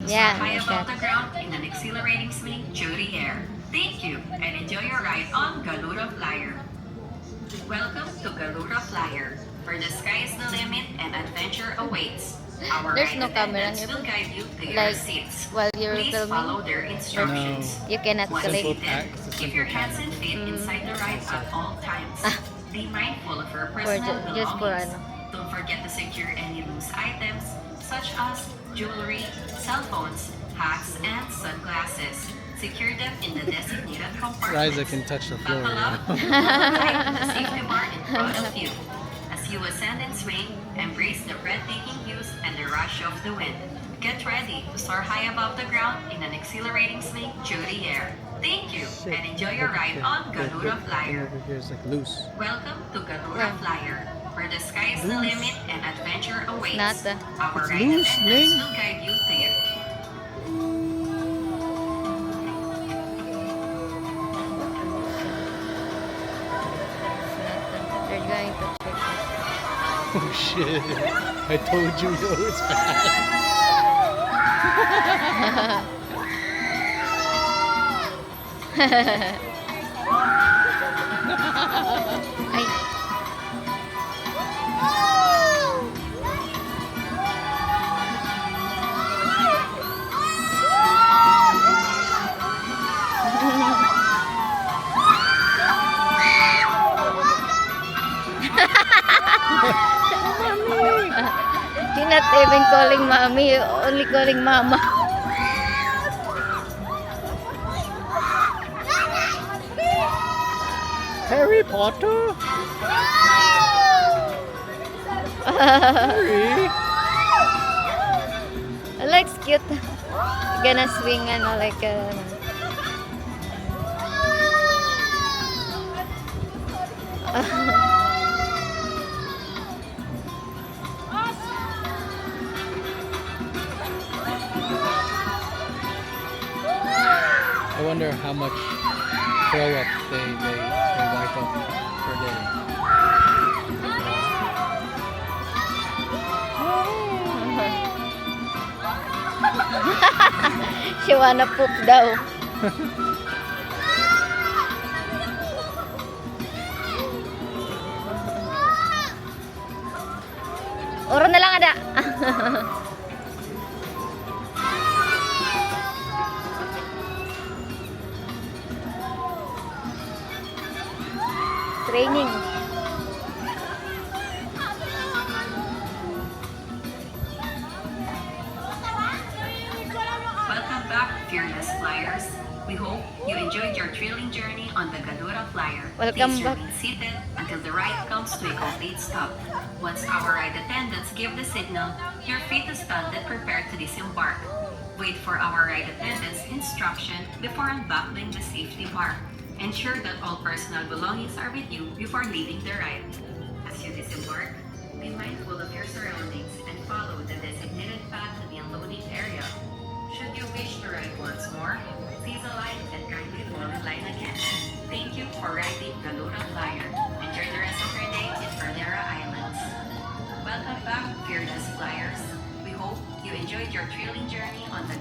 Yeah, high like above that. the ground in an exhilarating swing through the air. Thank you and enjoy your ride on Galura Flyer. Welcome to Galura Flyer, where the sky is the limit and adventure awaits. Our There's ride no camera attendants here, will guide you to your like seats. while you're Please follow filming, their instructions. you cannot Once click. seated, It's a keep simple your hands and camera. feet inside the ride at all times. Ah, Be mindful of your for personal just for belongings. ano. Don't forget to secure any loose items, such as jewelry, cell phones, hats, and sunglasses. Secure them in the designated compartments. Riza can touch the floor. Buckle up, You tighten the safety bar in front of you. As you ascend and swing, embrace the breathtaking views and the rush of the wind. Get ready to soar high above the ground in an exhilarating swing through the air. Thank you and enjoy your ride on Galura Flyer. over here is like loose. Welcome to Galura Yeah. Flyer, where the sky is the Loose. limit and adventure awaits. Not, Our It's ride loose, attendants Ming. will guide you to your They're going to check it. Oh shit. I told you it was bad. Ay. You're not even calling mommy, you're only calling mama. Harry Potter? Harry? Looks cute. Gonna swing ano like I wonder how much throw up they wipe up per day. she wanna poop daw. Oro na lang ada. Training. Welcome back, fearless flyers. We hope you enjoyed your thrilling journey on the Galura Flyer. Welcome Please back. remain seated until the ride comes to a complete stop. Once our ride attendants give the signal, you're free to stand and prepare to disembark. Wait for our ride attendants' instruction before unbuckling the safety bar. Ensure that all personal belongings are with you before leaving the ride. As you disembark, be mindful of your surroundings and follow the designated path to the unloading area. Should you wish to ride once more, please alight and kindly fall in line again. Thank you for riding Galura Flyer. Enjoy the rest of your day in Pradera Islands. Welcome back, fearless flyers. We hope you enjoyed your thrilling journey on the